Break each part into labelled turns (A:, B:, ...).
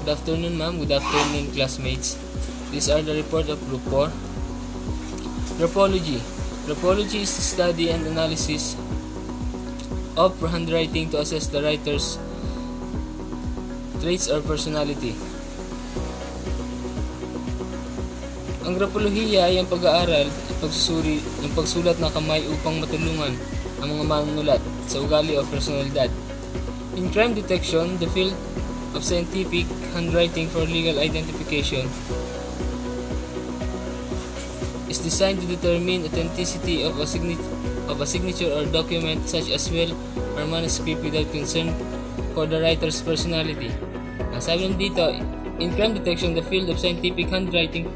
A: Good afternoon, ma'am. Good afternoon, classmates. These are the report of Group 4. Graphology. Graphology is the study and analysis of handwriting to assess the writer's traits or personality. Ang grapholohiya ay ang pag-aaral at pagsusuri ng pagsulat ng kamay upang matulungan ang mga manunulat sa ugali o personalidad. In crime detection, the field of scientific handwriting for legal identification is designed to determine authenticity of a signature or document such as will or manuscript without concern for the writer's personality. Sabi dito, in crime detection, the field of scientific handwriting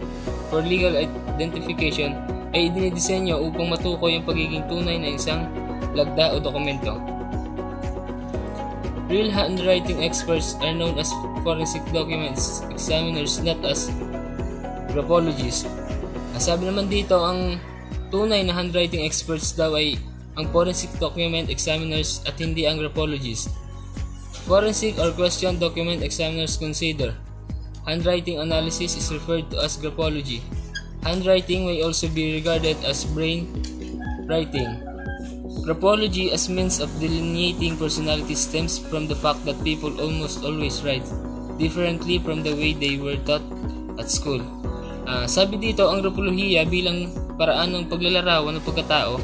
A: for legal identification ay idinidisenyo upang matukoy ang pagiging tunay na isang lagda o dokumento. Real handwriting experts are known as forensic documents examiners, not as graphologists. Sabi naman dito, ang tunay na handwriting experts daw ay ang forensic document examiners at hindi ang graphologists. Forensic or question document examiners consider handwriting analysis is referred to as graphology. Handwriting may also be regarded as brain writing. Graphology as means of delineating personality stems from the fact that people almost always write differently from the way they were taught at school. Sabi dito, ang grapholohiya bilang paraan ng paglalarawan ng pagkatao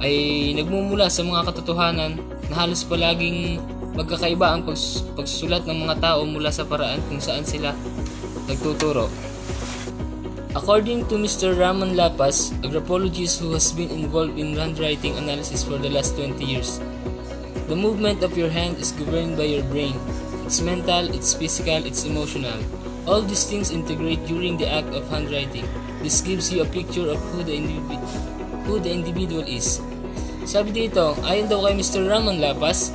A: ay nagmumula sa mga katotohanan na halos palaging magkakaiba ang pagsusulat ng mga tao mula sa paraan kung saan sila nagtuturo. According to Mr. Ramon Lapas, a graphologist who has been involved in handwriting analysis for the last 20 years, the movement of your hand is governed by your brain. It's mental, it's physical, it's emotional. All these things integrate during the act of handwriting. This gives you a picture of who the individual is. Sabi dito, ayon daw kay Mr. Ramon Lapas,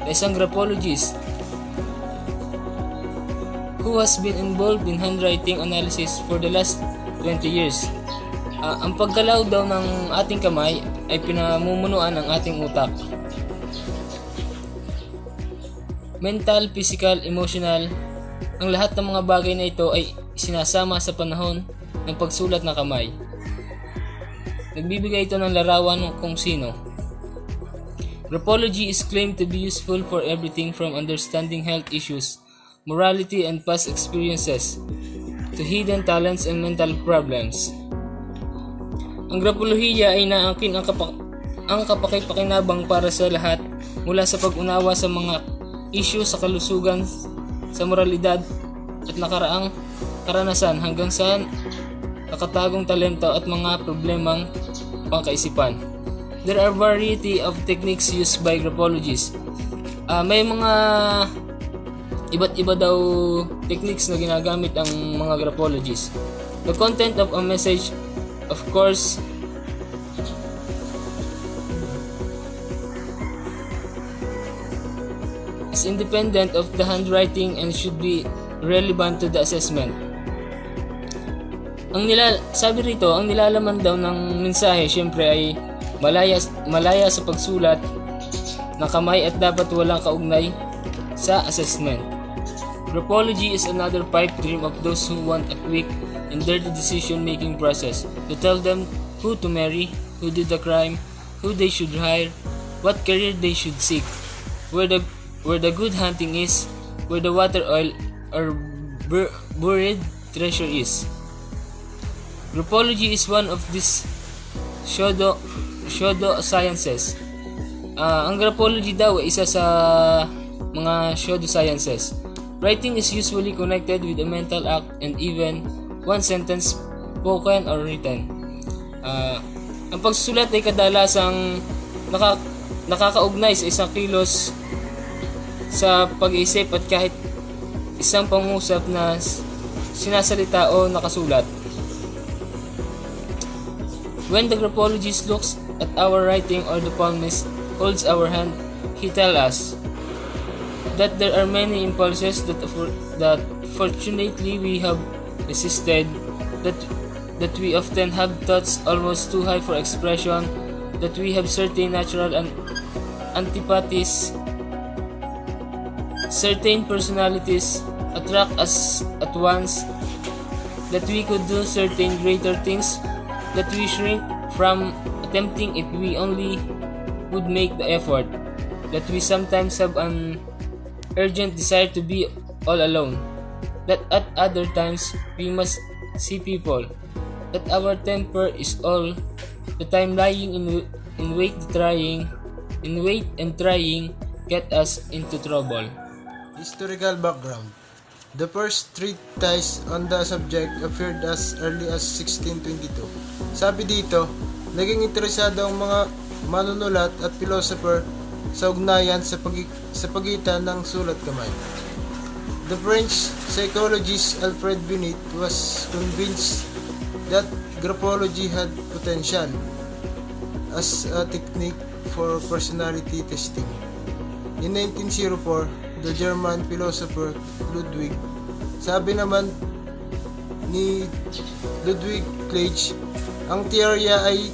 A: na isang graphologist who has been involved in handwriting analysis for the last 20 years. Ang paggalaw daw ng ating kamay ay pinamumunuan ng ating utak. Mental, physical, emotional, ang lahat ng mga bagay na ito ay sinasama sa panahon ng pagsulat ng kamay. Nagbibigay ito ng larawan ng kung sino. Graphology is claimed to be useful for everything from understanding health issues, morality and past experiences, to hidden talents and mental problems. Ang grapholohiya ay naangkin ang kapakipakinabang para sa lahat, mula sa pag-unawa sa mga issue sa kalusugan, sa moralidad at nakaraang karanasan hanggang sa nakatagong talento at mga problemang pangkaisipan. There are variety of techniques used by graphologists. May mga iba't iba daw techniques na ginagamit ang mga graphologists. The content of a message, of course, is independent of the handwriting and should be relevant to the assessment. Sabi rito, ang nilalaman daw ng mensahe syempre ay malaya sa pagsulat ng kamay at dapat walang kaugnay sa assessment. Graphology is another pipe dream of those who want a quick and dirty decision-making process to tell them who to marry, who did the crime, who they should hire, what career they should seek, where the good hunting is, where the water oil or buried treasure is. Graphology is one of these pseudo sciences. Ang graphology daw ay isa sa mga pseudo sciences. Writing is usually connected with a mental act and even one sentence, spoken or written. Ang pagsusulat ay kadalasang nakakaugnay sa isang kilos sa pag-iisip at kahit isang pangusap na sinasalita o nakasulat. When the graphologist looks at our writing or the palmist holds our hand, he tells us that there are many impulses that fortunately we have resisted, that we often have thoughts almost too high for expression, that we have certain natural antipathies, certain personalities attract us at once, that we could do certain greater things, that we shrink from attempting if we only would make the effort, that we sometimes have an urgent desire to be all alone, that at other times we must see people, that our temper is all the time lying in wait and trying get us into trouble.
B: Historical background. The first treatise on the subject appeared as early as 1622. Sabi dito, naging interesado ang mga manunulat at philosopher sa ugnayan sa pagitan ng sulat kamay. The French psychologist Alfred Binet was convinced that graphology had potential as a technique for personality testing. In 1904, the German philosopher Ludwig, sabi naman ni Ludwig Kleitsch, ang teorya ay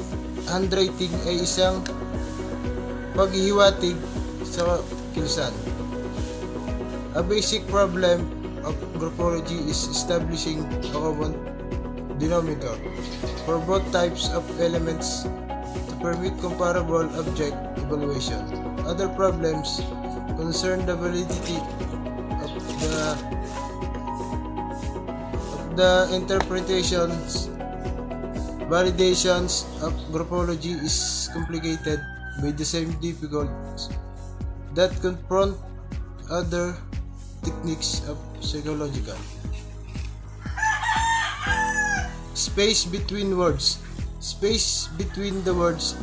B: handwriting ay isang paghihiwatig sa kilusan. A basic problem of graphology is establishing a common denominator for both types of elements to permit comparable object evaluation. Other problems concern the validity of the interpretations. Validations of graphology is complicated by the same difficulties that confront other techniques of psychological. Space between words. Space between the words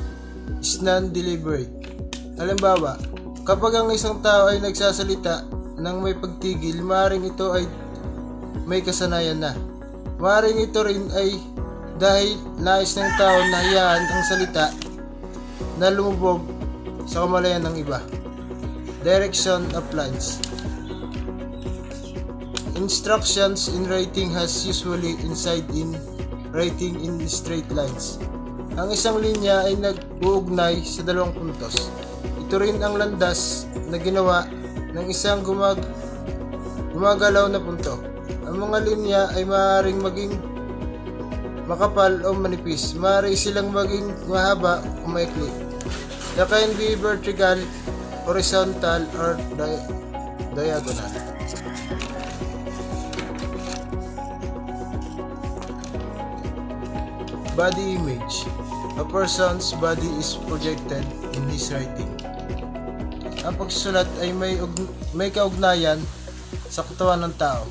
B: is non-deliberate. Halimbawa, kapag ang isang tao ay nagsasalita nang may pagtigil, maaaring ito ay may kasanayan na. Maaaring ito rin ay dahil nais ng tao na hayaan ang salita na lumubog sa kamalayan ng iba. Direction of lines. Instructions in writing has usually inside in writing in straight lines. Ang isang linya ay nag-uugnay sa dalawang puntos. Ito rin ang landas na ginawa ng isang gumagalaw na punto. Ang mga linya ay maaaring maging makapal o manipis. Maaari silang maging mahaba o maikli. They can be vertical, horizontal, or diagonal. Body image. A person's body is projected in his writing. Ang pagsusulat ay may kaugnayan sa katawan ng tao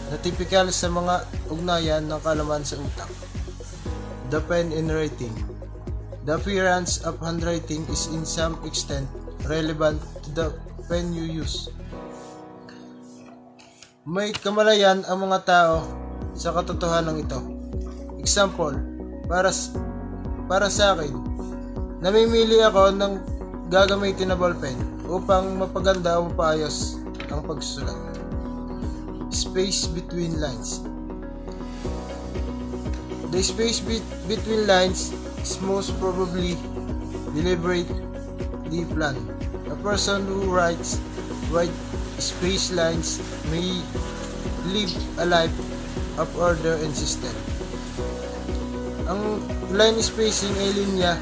B: na typical sa mga ugnayan ng kaalaman sa utak. The pen in writing. The appearance of handwriting is in some extent relevant to the pen you use. May kamalayan ang mga tao sa katotohanan ito. Example, para sa akin, namimili ako ng gagamitin na ballpen upang mapaganda o mapaayos ang pagsusulat. Space between lines. The space between lines is most probably deliberately planned. A person who writes wide space lines may live a life of order and system. Ang line spacing ay linya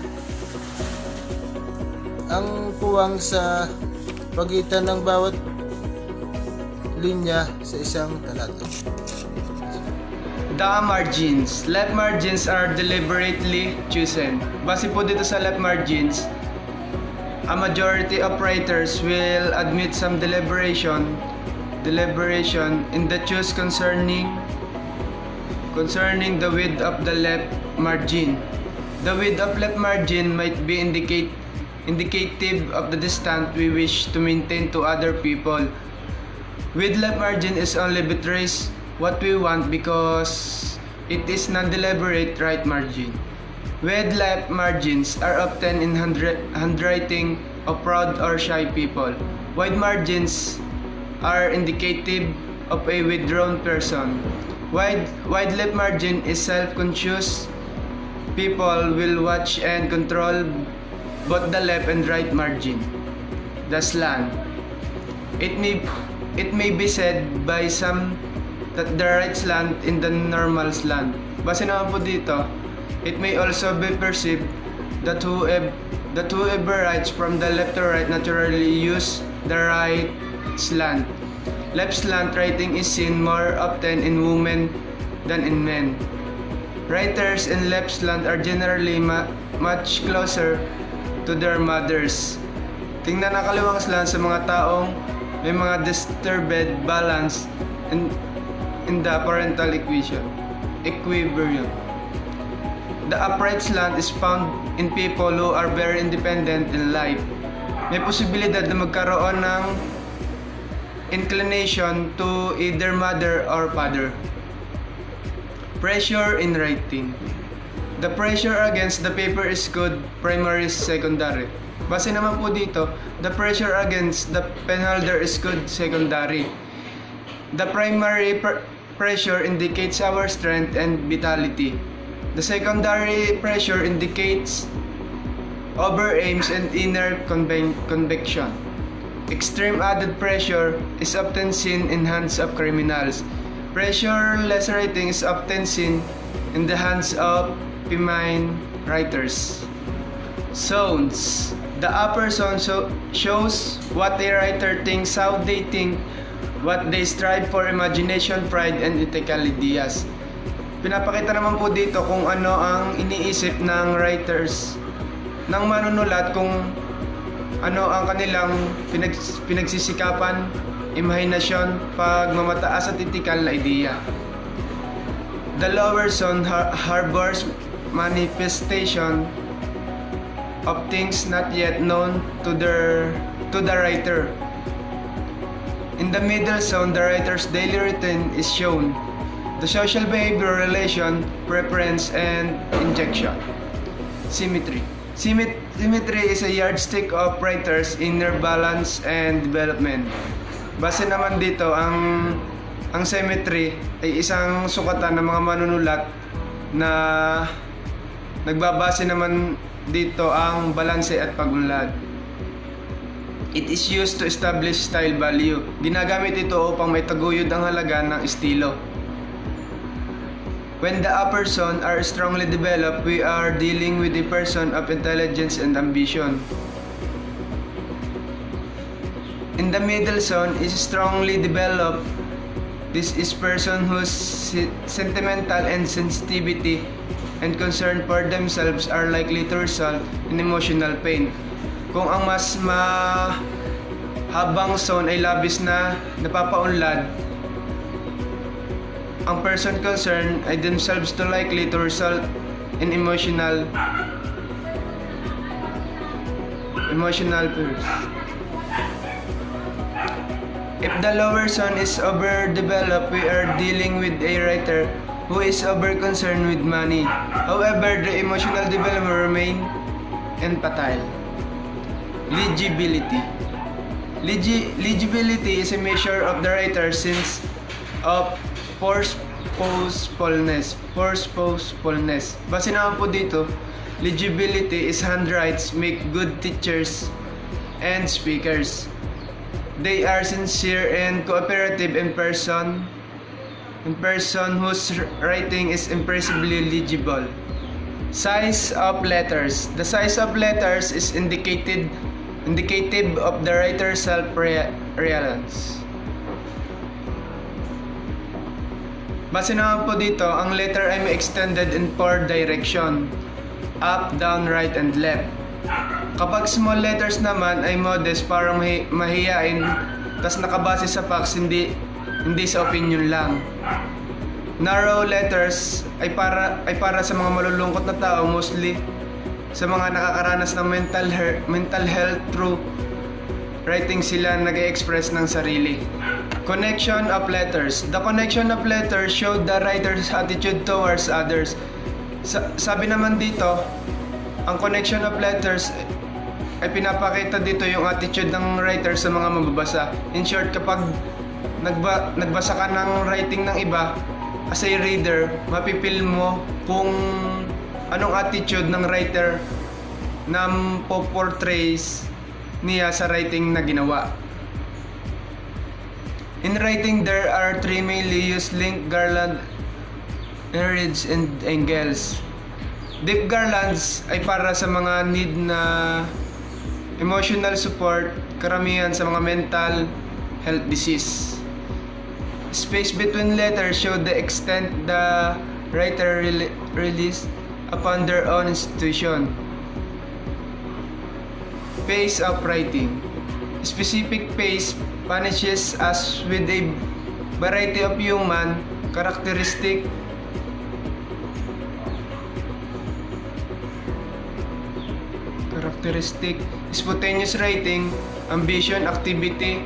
B: ang puwang sa pagitan ng bawat linya sa isang talata.
C: The margins. Left margins are deliberately chosen. Base po dito sa left margins, a majority of writers will admit some deliberation in the choice concerning the width of the left margin. The width of left margin might be indicative of the distance we wish to maintain to other people. With left margin is only betrays what we want because it is non-deliberate right margin. With left margins are often in handwriting of proud or shy people. Wide margins are indicative of a withdrawn person. Wide left margin is self-conscious. People will watch and control both the left and right margin. The slant. It it may be said by some that the right slant in the normal slant. Base naman po dito, it may also be perceived that whoever writes from the left to right naturally use the right slant. Left slant writing is seen more often in women than in men. Writers in left slant are generally much closer to their mothers. Tingnan ang kaliwang slant sa mga taong may mga disturbed balance in the parental equilibrium. The upright slant is found in people who are very independent in life. May posibilidad na magkaroon ng inclination to either mother or father. Pressure in writing. The pressure against the paper is good, primary, secondary. Base naman po dito, the pressure against the penholder is good, secondary. The primary pressure indicates our strength and vitality. The secondary pressure indicates over aims and inner conviction. Extreme added pressure is often seen in hands of criminals. Pressure lacerating is often seen in the hands of feminine writers. Zones. The upper zone shows what a writer thinks, how they think, what they strive for, imagination, pride, and ethical ideas. Pinapakita naman po dito kung ano ang iniisip ng writers, ng manunulat, kung ano ang kanilang pinagsisikapan, imahinasyon, pagmamataas at ethical na ideya. The lower zone harbors manifestation of things not yet known to the writer. In the middle zone, the writer's daily routine is shown. The social behavior, relation, preference, and injection. Symmetry. Symmetry is a yardstick of writers' inner balance and development. Base naman dito, ang symmetry ay isang sukatan ng mga manunulat na nagbabase naman dito ang balanse at pagunlad. It is used to establish style value. Ginagamit ito upang may taguyod ang halaga ng estilo. When the upper zone are strongly developed, we are dealing with a person of intelligence and ambition. In the middle zone is strongly developed. This is person whose sentimental and sensitivity and concern for themselves are likely to result in emotional pain. Kung ang mas mahabang zone ay labis na napapaunlad, ang person concerned ay themselves too likely to result in emotional pain. If the lower zone is overdeveloped, we are dealing with a writer who is over-concerned with money. However, the emotional development remain infantile. Legibility. Legibility is a measure of the writer's sense of forcefulness. Base naman po dito, legibility is handwrites make good teachers and speakers. They are sincere and cooperative in person whose writing is impressively legible. Size of letters. The size of letters is indicative of the writer's self-reliance. Base naman po dito, ang letter ay may extended in 4 direction: up, down, right, and left. Kapag small letters naman ay modest, parang mahiyain, tas nakabase sa facts, hindi sa opinion lang. Narrow letters ay para sa mga malulungkot na tao, mostly sa mga nakakaranas ng mental health through writing sila nag-express ng sarili. Connection of letters. The connection of letters show the writer's attitude towards others. Sabi naman dito, ang connection of letters ay pinapakita dito yung attitude ng writer sa mga mababasa. In short, kapag nagbasa ka ng writing ng iba, as a reader, mapipil mo kung anong attitude ng writer na po-portrays niya sa writing na ginawa. In writing, there are three mainly used: link, garland, ridge, and angles. Deep garlands ay para sa mga need na emotional support, karamihan sa mga mental health disease. Space between letters show the extent the writer released upon their own institution. Pace of writing. Specific pace punishes us with a variety of human characteristic. Spontaneous writing, ambition, activity,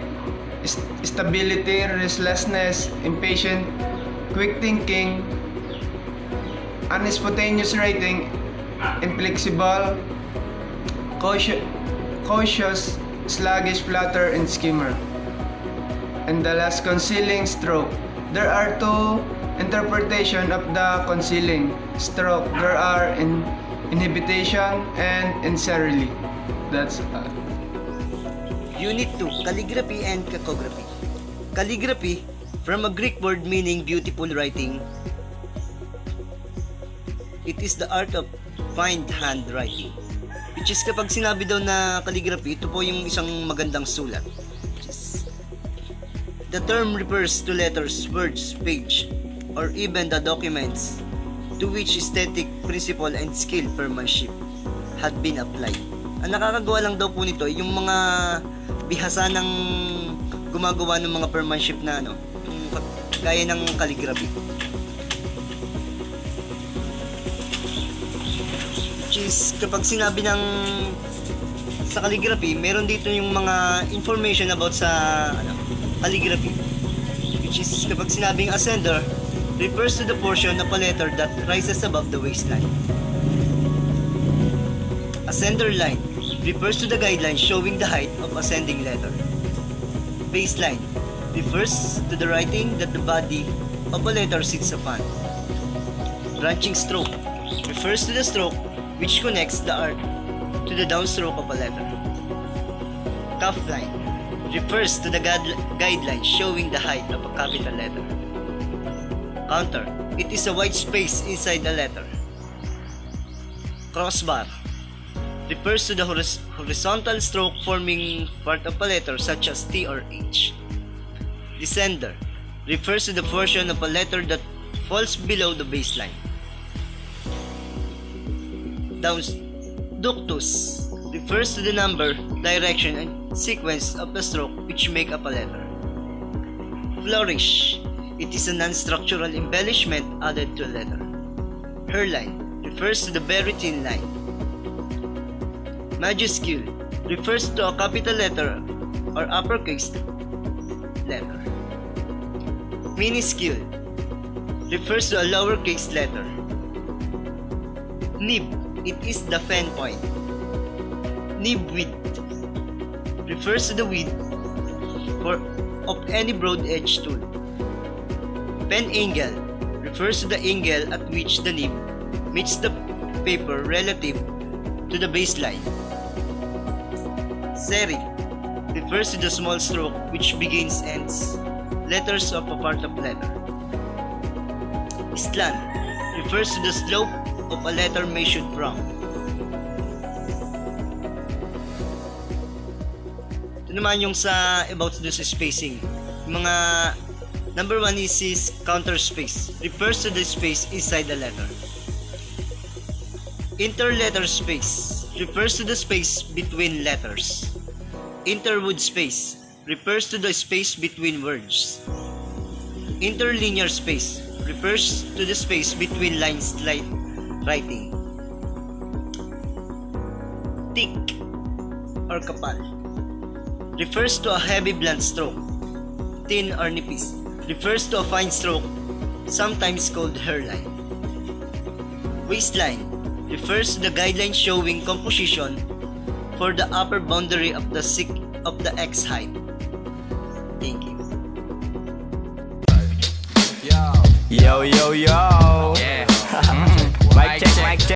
C: stability, restlessness, impatient, quick thinking. Unspontaneous writing, inflexible, cautious, sluggish, flutter, and skimmer. And the last, concealing stroke. There are two interpretations of the concealing stroke. There are inhibition and inserily. That's all.
D: Unit 2, Calligraphy and Cacography. Calligraphy, from a Greek word meaning beautiful writing. It is the art of fine handwriting. Which is kapag sinabi daw na calligraphy, ito po yung isang magandang sulat. The term refers to letters, words, page, or even the documents to which aesthetic, principle, and skill penmanship had been applied. Ang nakakagawa lang daw po nito yung mga bihasa ng gumagawa ng mga penmanship na yung gaya ng calligraphy. Which is kapag sinabi ng sa calligraphy, meron dito yung mga information about sa calligraphy. Which is kapag sinabing ascender, refers to the portion of a letter that rises above the waistline. Ascender line refers to the guideline showing the height of ascending letter. Baseline refers to the writing that the body of a letter sits upon. Branching stroke refers to the stroke which connects the arc to the downstroke of a letter. Cuff line refers to the guideline showing the height of a capital letter. Counter, it is a white space inside the letter. Crossbar refers to the horizontal stroke forming part of a letter such as T or H. Descender refers to the portion of a letter that falls below the baseline. Ductus refers to the number, direction, and sequence of the stroke which make up a letter. Flourish, it is a non-structural embellishment added to a letter. Hairline refers to the very thin line. Majuscule refers to a capital letter or uppercase letter. Minuscule refers to a lowercase letter. Nib, it is the pen point. Nib width refers to the width of any broad edge tool. Pen angle refers to the angle at which the nib meets the paper relative to the baseline. Serif refers to the small stroke which begins ends letters of a part of letter. Slant refers to the slope of a letter measured from. Ito naman yung sa about this spacing. Yung mga number 1 is counter space. Refers to the space inside the letter. Interletter space refers to the space between letters. Interword space refers to the space between words. Interlinear space refers to the space between lines writing. Thick or kapal refers to a heavy blunt stroke. Thin or nipis refers to a fine stroke, sometimes called hairline. Waistline refers to the guideline showing composition for the upper boundary of the X height. Thank you.
E: Yo, yo, yo. Yeah. Mic check.